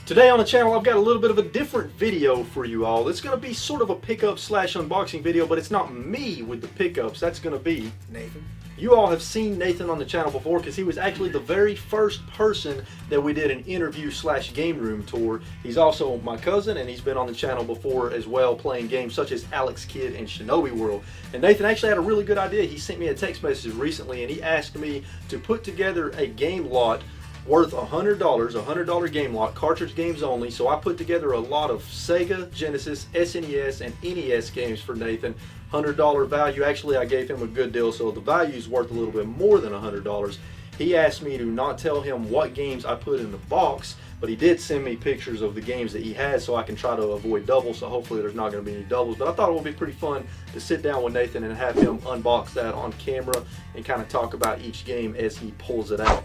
Today on the channel I've got a little bit of a different video for you all. It's going to be sort of a pickup slash unboxing video, but it's not me with the pickups. That's going to be Nathan. You all have seen Nathan on the channel before because he was actually the very first person that we did an interview slash game room tour. He's also my cousin and he's been on the channel before as well, playing games such as Alex Kidd and Shinobi World. And Nathan actually had a really good idea. He sent me a text message recently and he asked me to put together a game lot worth $100, $100 game lot, cartridge games only. So I put together a lot of Sega Genesis, SNES, and NES games for Nathan. $100 value. Actually, I gave him a good deal, so the value is worth a little bit more than $100. He asked me to not tell him what games I put in the box, but he did send me pictures of the games that he has so I can try to avoid doubles, so hopefully there's not going to be any doubles. But I thought it would be pretty fun to sit down with Nathan and have him unbox that on camera and kind of talk about each game as he pulls it out.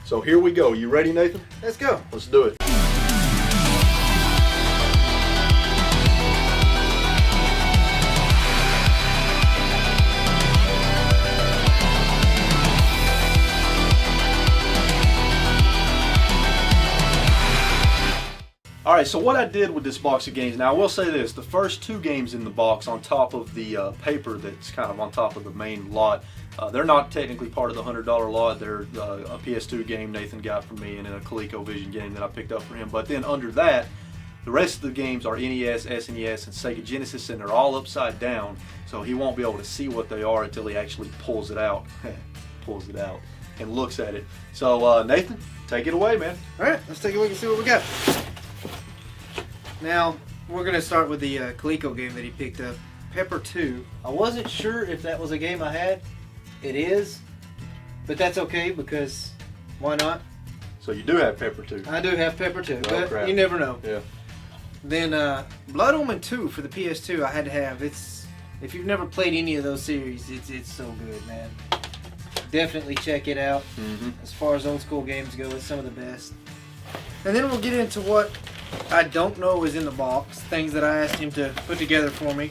So here we go. You ready, Nathan? Let's go. Let's do it. Alright, so what I did with this box of games, now I will say this, the first two games in the box on top of the paper that's kind of on top of the main lot, they're not technically part of the $100 lot. They're a PS2 game Nathan got from me and then a ColecoVision game that I picked up for him. But then under that, the rest of the games are NES, SNES, and Sega Genesis, and they're all upside down, so he won't be able to see what they are until he actually pulls it out. Pulls it out and looks at it. So Nathan, take it away, man. Alright, let's take a look and see what we got. Now, we're going to start with the Coleco game that he picked up, Pepper 2. I wasn't sure if that was a game I had. It is, but that's okay because why not? So you do have Pepper 2. I do have Pepper 2, Oh, but crap. you never know. Yeah. Then Blood Omen 2 for the PS2 I had to have. If you've never played any of those series, it's so good, man. Definitely check it out. As far as old school games go, it's some of the best. And then we'll get into what I don't know is in the box, things that I asked him to put together for me.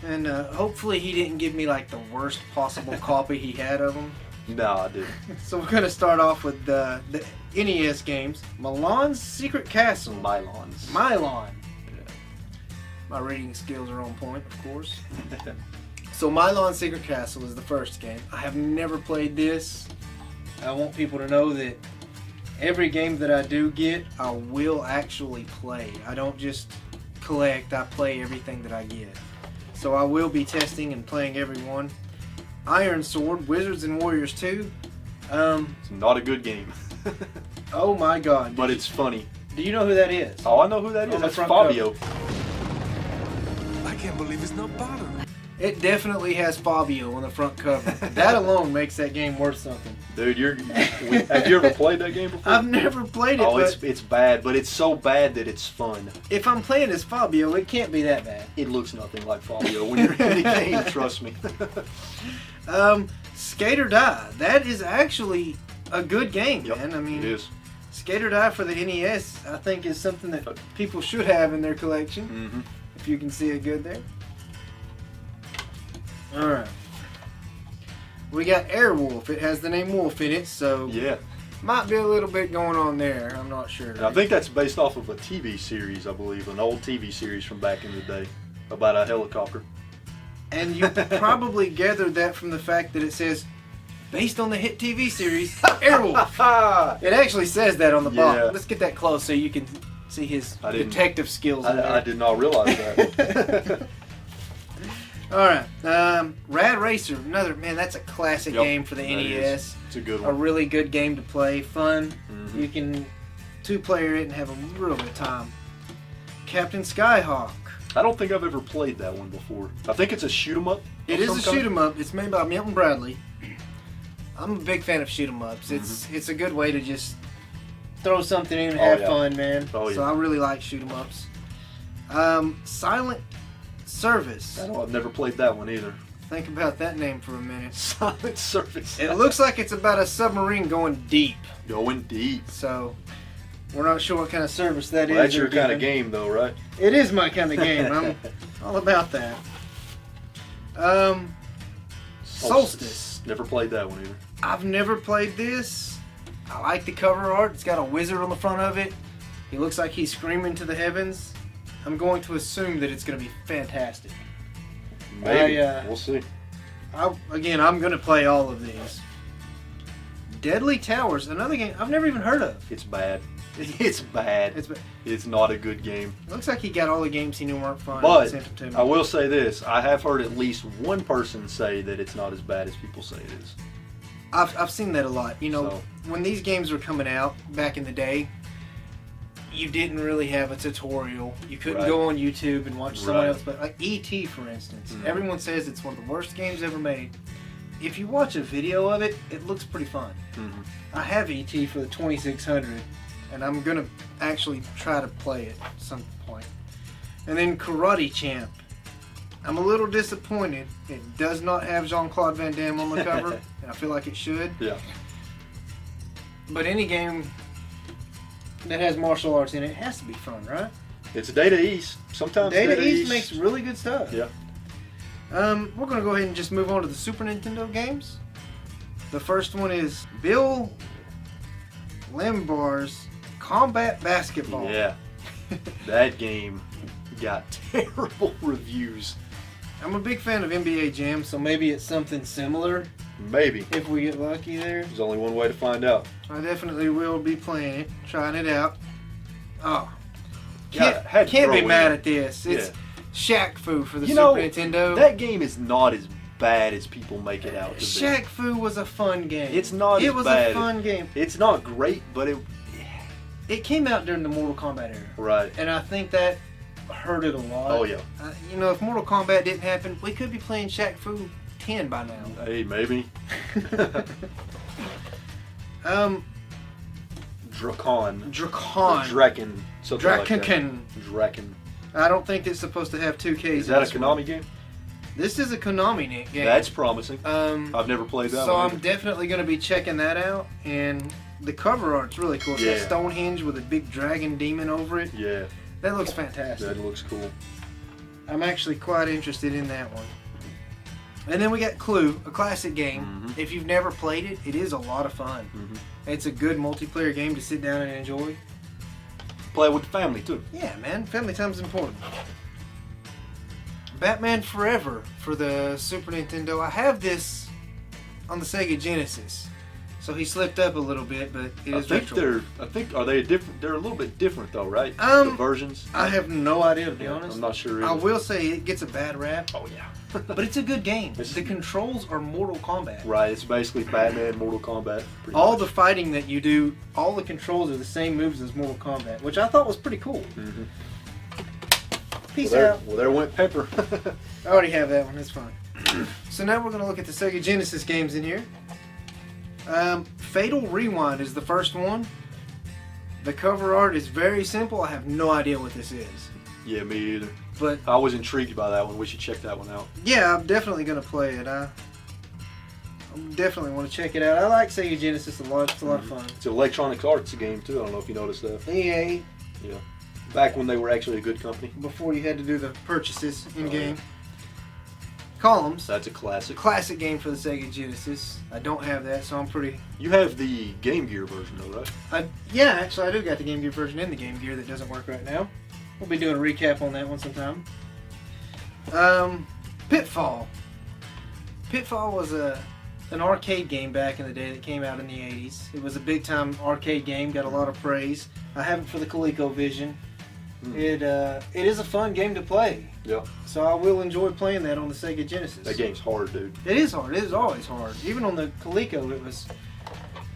And hopefully he didn't give me like the worst possible copy he had of them. No, I didn't. So we're going to start off with the NES games. Milan's Secret Castle. Milons. Milon. Yeah. My reading skills are on point, of course. So Milon's Secret Castle is the first game. I have never played this. I want people to know that every game that I do get, I will actually play. I don't just collect, I play everything that I get. So I will be testing and playing every one. Iron Sword, Wizards and Warriors 2. It's not a good game. Oh my god. But it's funny. Do you know who that is? Oh, I know who that is. On the That's front Fabio. I can't believe it's not bothering. It definitely has Fabio on the front cover. That alone makes that game worth something. Dude, have you ever played that game before? I've never played it, Oh, but it's bad, but it's so bad that it's fun. if I'm playing as Fabio, it can't be that bad. It looks nothing like Fabio when you're in the game, trust me. Skate or Die. That is actually a good game, Yep, man. I mean, it is. Skate or Die for the NES, I think, is something that people should have in their collection. If you can see it good there. Alright. We got Airwolf. It has the name Wolf in it, so Yeah. might be a little bit going on there. I'm not sure. And I think that's based off of a TV series, I believe, an old TV series from back in the day about a helicopter. And you probably gathered that from the fact that it says, based on the hit TV series, Airwolf. It actually says that on the Yeah. box. Let's get that close so you can see his detective skills in I there. did not realize that. Alright, Rad Racer, man, that's a classic game for the NES. It's a good A one. really good game to play, fun. You can two-player it and have a real good time. Captain Skyhawk. I don't think I've ever played that one before. I think it's a shoot 'em up. It is a shoot 'em up. It's made by Milton Bradley. I'm a big fan of shoot 'em ups. It's a good way to just throw something in and have fun, man. Oh, yeah. So I really like shoot 'em ups. Silent Service. I've never played that one either. Think about that name for a minute. Silent Service. It looks like it's about a submarine going deep. Going deep. So we're not sure what kind of service that is. That's your kind of game, though, right? It is my kind of game. I'm all about that. Solstice. Never played that one either. I've never played this. I like the cover art. It's got a wizard on the front of it. He looks like he's screaming to the heavens. I'm going to assume that it's going to be fantastic. Maybe. We'll see. I'm going to play all of these. Deadly Towers, another game I've never even heard of. It's bad. It's bad. It's not a good game. It looks like he got all the games he knew weren't fun. But and sent them to me. I will say this. I have heard at least one person say that it's not as bad as people say it is. I've seen that a lot. You know, when these games were coming out back in the day, you didn't really have a tutorial. You couldn't go on YouTube and watch someone else. But like E.T., for instance, everyone says it's one of the worst games ever made. If you watch a video of it, it looks pretty fun. I have E.T. for the 2600, and I'm going to actually try to play it at some point. And then Karate Champ. I'm a little disappointed. It does not have Jean-Claude Van Damme on the cover, and I feel like it should. Yeah. But any game that has martial arts in it has to be fun, right? It's Data East. Sometimes Data East makes really good stuff. Yeah. We're going to go ahead and just move on to the Super Nintendo games. The first one is Bill Lambar's Combat Basketball. Yeah. That game got terrible reviews. I'm a big fan of NBA Jam, so maybe it's something similar. Maybe. If we get lucky there. There's only one way to find out. I definitely will be playing it, trying it out. Oh. Can't be mad at this. It's Shaq Food for the Super Nintendo. That game is not as bad as people make it out to be. Shaq Food was a fun game. It's not as bad. It was a fun game. It's not great, but it came out during the Mortal Kombat era. Right. And I think that hurt it a lot. Oh, yeah. If Mortal Kombat didn't happen, we could be playing Shaq Fu 10 by now. Hey, maybe. Drac Can. Drac Can Can. Drac Can. I don't think it's supposed to have 2 Ks. Is that a Konami game? This is a Konami game. That's promising. I've never played that one. So I'm definitely going to be checking that out. And the cover art's really cool. It's got Stonehenge with a big dragon demon over it. Yeah. That looks fantastic. That looks cool. I'm actually quite interested in that one. And then we got Clue, a classic game. If you've never played it, it is a lot of fun. It's a good multiplayer game to sit down and enjoy. Play with the family too. Yeah, man. Family time's important. Batman Forever for the Super Nintendo. I have this on the Sega Genesis. So he slipped up a little bit, but it is retro. Are they different? They're a little bit different though, right? The versions. I have no idea, to be honest. I'm not sure. I will say it gets a bad rap. Oh yeah. But it's a good game. The controls are Mortal Kombat. Right. It's basically Batman, Mortal Kombat. All the fighting that you do, all the controls are the same moves as Mortal Kombat, which I thought was pretty cool. Peace out. Well, there went Pepper. I already have that one. That's fine. So now we're going to look at the Sega Genesis games in here. Fatal Rewind is the first one. The cover art is very simple. I have no idea what this is. Yeah, me either. But I was intrigued by that one. We should check that one out. Yeah, I'm definitely going to play it. I definitely want to check it out. I like Sega Genesis a lot. It's a lot of fun. It's an Electronic Arts game too. I don't know if you noticed that. EA. Yeah. Back when they were actually a good company. Before you had to do the purchases in-game. Columns. That's a classic. Classic game for the Sega Genesis. I don't have that, so I'm pretty... You have the Game Gear version though, right? Yeah, actually I do got the Game Gear version in the Game Gear that doesn't work right now. We'll be doing a recap on that one sometime. Pitfall. Pitfall was an arcade game back in the day that came out in the 80s. It was a big time arcade game, got a lot of praise. I have it for the ColecoVision. It is a fun game to play. Yeah. So I will enjoy playing that on the Sega Genesis. That game's hard, dude. It is hard. It is always hard. Even on the Coleco, it was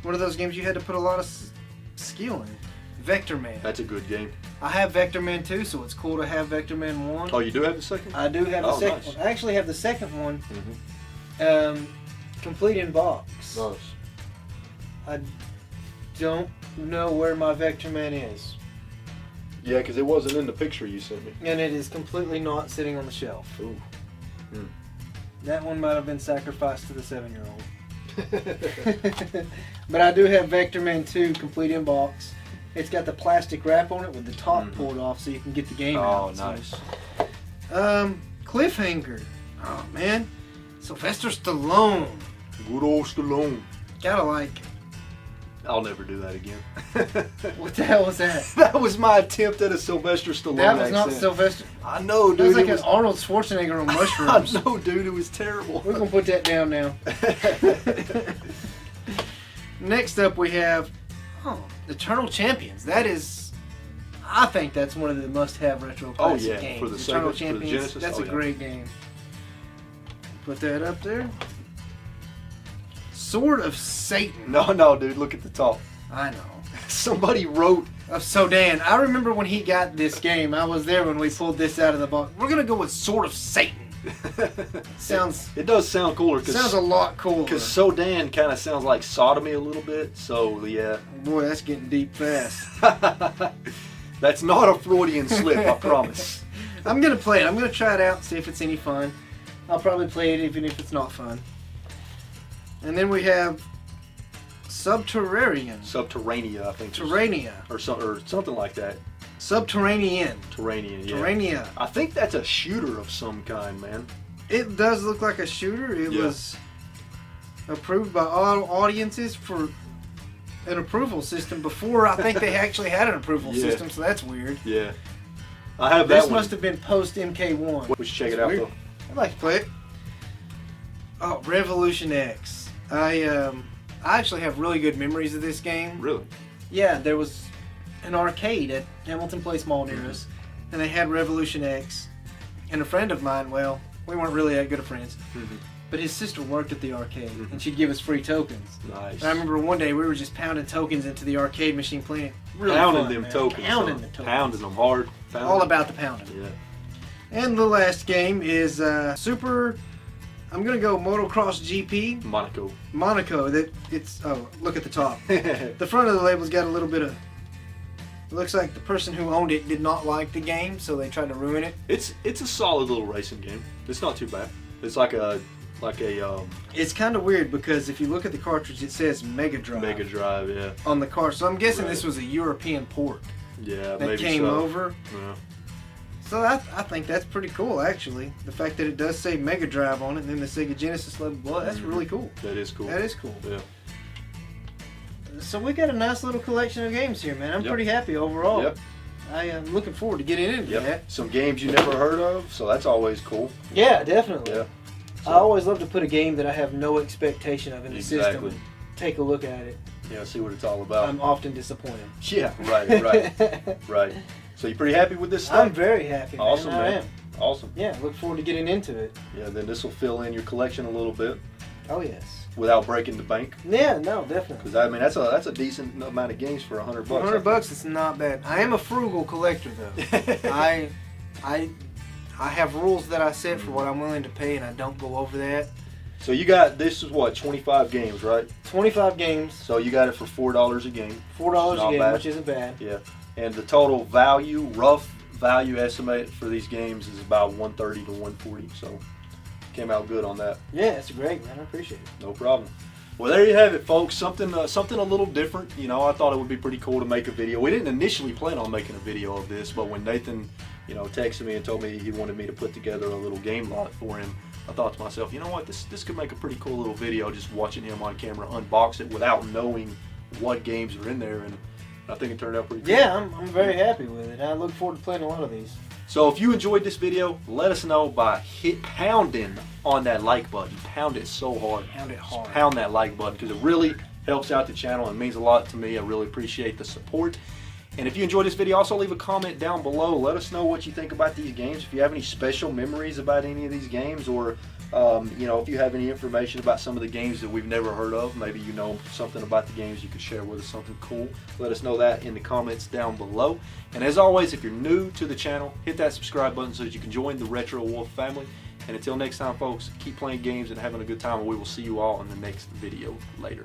one of those games you had to put a lot of skill in. Vectorman. That's a good game. I have Vectorman 2, so it's cool to have Vectorman 1. Oh, you do have the second? I do have the second one. I actually have the second one complete in box. Nice. I don't know where my Vectorman is. Yeah, because it wasn't in the picture you sent me. And it is completely not sitting on the shelf. Ooh. That one might have been sacrificed to the 7-year-old. But I do have Vectorman 2 complete in box. It's got the plastic wrap on it with the top pulled off so you can get the game out. Oh, nice. Cliffhanger. Oh, man. Sylvester Stallone. Good old Stallone. Gotta like I'll never do that again. What the hell was that? That was my attempt at a Sylvester Stallone That was not accent. Sylvester. I know, dude. That was like it was, an Arnold Schwarzenegger on I mushrooms. know, dude. It was terrible. We're going to put that down now. Next up we have Eternal Champions. That is, I think that's one of the must-have retro classic games. For the Eternal Sega, Champions. for the Genesis. That's a great game. Put that up there. Sword of Satan. No, dude. Look at the top. I know. Somebody wrote. So Dan, I remember when he got this game. I was there when we pulled this out of the box. We're gonna go with Sword of Satan. Sounds. It does sound cooler. Sounds a lot cooler. Because Sodan kind of sounds like sodomy a little bit. So yeah. Boy, that's getting deep fast. That's not a Freudian slip, I promise. I'm gonna play it. I'm gonna try it out, see if it's any fun. I'll probably play it even if it's not fun. And then we have Subterranea. Subterranea, I think. Terranea. Or something like that. Subterranean. Terranea, yeah. Terranea. I think that's a shooter of some kind, man. It does look like a shooter. It was approved by all audiences for an approval system before I think they actually had an approval system, so that's weird. Yeah. I have that This must have been post MK1. We should check it out, though. I'd like to play it. Oh, Revolution X. I actually have really good memories of this game. Really? Yeah, there was an arcade at Hamilton Place Mall near us, and they had Revolution X. And a friend of mine, well, we weren't really that good of friends, but his sister worked at the arcade, and she'd give us free tokens. Nice. And I remember one day we were just pounding tokens into the arcade machine playing. Really pounding fun, them man. tokens. Pounding the tokens. Pounding them hard. All about the pounding. Yeah. And the last game is Super. I'm gonna go Motocross GP. Monaco. Monaco. Look at the top. The front of the label's got a little bit of. It looks like the person who owned it did not like the game, so they tried to ruin it. It's a solid little racing game. It's not too bad. It's like a. It's kind of weird because if you look at the cartridge, it says Mega Drive. Mega Drive, yeah. On the cart, so I'm guessing this was a European port. Yeah, that maybe came so. over. Yeah. So I think that's pretty cool, actually. The fact that it does say Mega Drive on it, and then the Sega Genesis logo, that's really cool. That is cool. That is cool. Yeah. So we got a nice little collection of games here, man. I'm pretty happy overall. Yep. I am looking forward to getting into that. Some games you never heard of, so that's always cool. Yeah, definitely. Yeah. I always love to put a game that I have no expectation of in the system and take a look at it. Yeah, see what it's all about. I'm often disappointed. Yeah, right. So you pretty happy with this stuff? I'm very happy, man. Awesome, man. I am. Awesome. Yeah, look forward to getting into it. Yeah, then this will fill in your collection a little bit. Oh, yes. Without breaking the bank. Yeah, no, definitely. Because I mean, that's a decent amount of games for $100. $100, it's not bad. I am a frugal collector, though. I have rules that I set for what I'm willing to pay, and I don't go over that. So you got, this is what, 25 games, right? 25 games. So you got it for $4 a game. $4 a game, bad. which isn't bad. Yeah. And the total value, rough value estimate for these games is about $130 to $140. So came out good on that. Yeah, it's great, man. I appreciate it. No problem. Well, there you have it, folks. Something a little different. You know, I thought it would be pretty cool to make a video. We didn't initially plan on making a video of this, but when Nathan, texted me and told me he wanted me to put together a little game lot for him, I thought to myself, you know what, this could make a pretty cool little video, just watching him on camera unbox it without knowing what games are in there, and I think it turned out pretty cool. Yeah, I'm very happy with it. I look forward to playing a lot of these. So if you enjoyed this video, let us know by pounding on that like button. Pound it so hard. Pound it hard. Pound that like button because it really helps out the channel and means a lot to me. I really appreciate the support. And if you enjoyed this video, also leave a comment down below. Let us know what you think about these games. If you have any special memories about any of these games, or if you have any information about some of the games that we've never heard of, maybe you know something about the games you could share with us, something cool. Let us know that in the comments down below. And as always, if you're new to the channel, hit that subscribe button so that you can join the Retro Wolf family. And until next time, folks, keep playing games and having a good time, and we will see you all in the next video later.